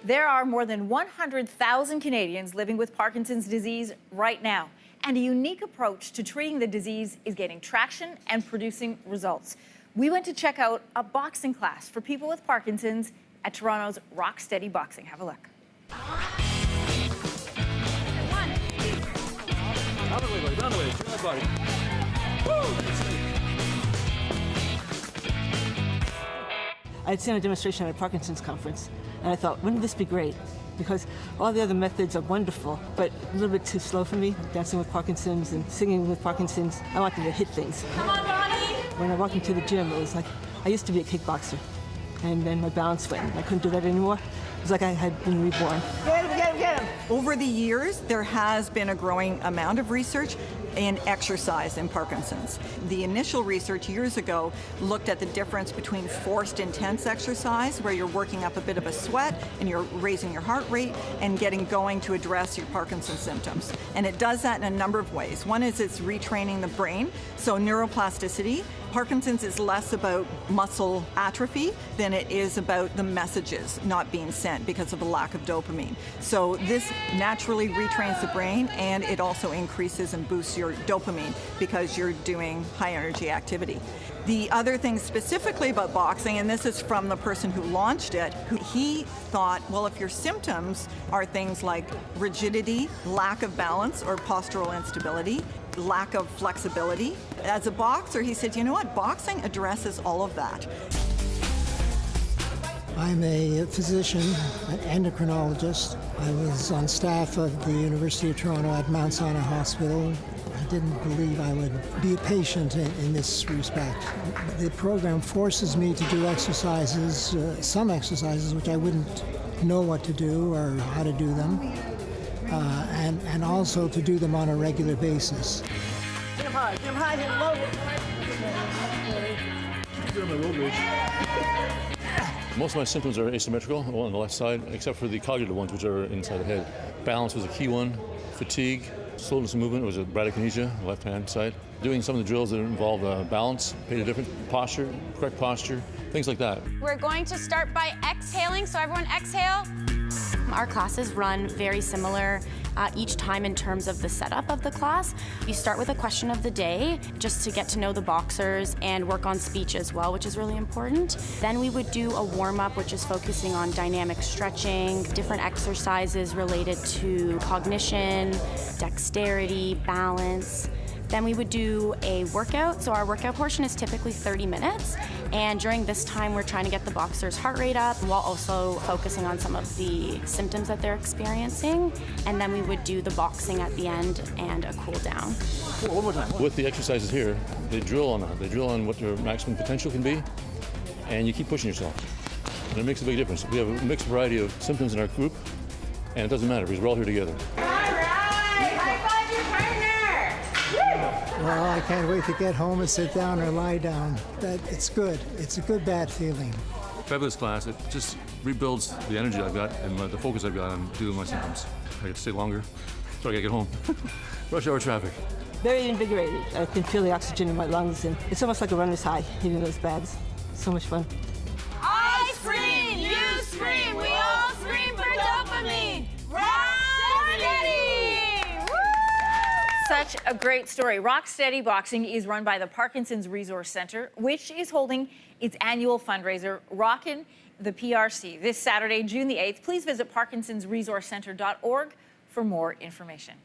There are more than 100,000 Canadians living with Parkinson's disease right now, and a unique approach to treating the disease is gaining traction and producing results. We went to check out a boxing class for people with Parkinson's at Toronto's Rock Steady Boxing. Have a look. I'd seen a demonstration at a Parkinson's conference, and I thought, wouldn't this be great? Because all the other methods are wonderful, but a little bit too slow for me, dancing with Parkinson's and singing with Parkinson's. I wanted to hit things. Come on, Ronnie! When I walked into the gym, it was like, I used to be a kickboxer, and then my balance went. I couldn't do that anymore. It was like I had been reborn. Get him, get him, get him! Over the years, there has been a growing amount of research in exercise in Parkinson's. The initial research years ago looked at the difference between forced intense exercise, where you're working up a bit of a sweat and you're raising your heart rate and getting going to address your Parkinson's symptoms. And it does that in a number of ways. One is it's retraining the brain, so neuroplasticity. Parkinson's is less about muscle atrophy than it is about the messages not being sent because of a lack of dopamine. So this naturally retrains the brain, and it also increases and boosts your dopamine because you're doing high energy activity. The other thing specifically about boxing, and this is from the person who launched it, he thought, well, if your symptoms are things like rigidity, lack of balance or postural instability, lack of flexibility, as a boxer, he said, you know what, boxing addresses all of that. I'm a physician, an endocrinologist. I was on staff of the University of Toronto at Mount Sinai Hospital. I didn't believe I would be a patient in this respect. The program forces me to do exercises, some exercises which I wouldn't know what to do or how to do them, and also to do them on a regular basis. Hit him high, hit him high, hit him low. Most of my symptoms are asymmetrical, on the left side, except for the cognitive ones, which are inside the head. Balance was a key one. Fatigue, slowness of movement was a bradykinesia, left-hand side. Doing some of the drills that involve balance, made a difference. Posture, correct posture, things like that. We're going to start by exhaling, so everyone exhale. Our classes run very similar each time in terms of the setup of the class. You start with a question of the day, just to get to know the boxers and work on speech as well, which is really important. Then we would do a warm-up, which is focusing on dynamic stretching, different exercises related to cognition, dexterity, balance. Then we would do a workout. So our workout portion is typically 30 minutes. And during this time, we're trying to get the boxer's heart rate up while also focusing on some of the symptoms that they're experiencing. And then we would do the boxing at the end and a cool down. One more time. With the exercises here, they drill on that. They drill on what your maximum potential can be, and you keep pushing yourself. And it makes a big difference. We have a mixed variety of symptoms in our group, and it doesn't matter because we're all here together. Well, I can't wait to get home and sit down or lie down. It's good. It's a good bad feeling. Fabulous class. It just rebuilds the energy I've got and the focus I've got on dealing with my symptoms. I get to stay longer, so I gotta get home. Rush hour traffic. Very invigorated. I can feel the oxygen in my lungs, and it's almost like a runner's high, hitting those bags. So much fun. I scream, you scream, we all scream for dopamine. Such a great story. Rock Steady Boxing is run by the Parkinson's Resource Centre, which is holding its annual fundraiser, Rockin' the PRC, this Saturday, June the 8th. Please visit parkinsonsresourcecentre.org for more information.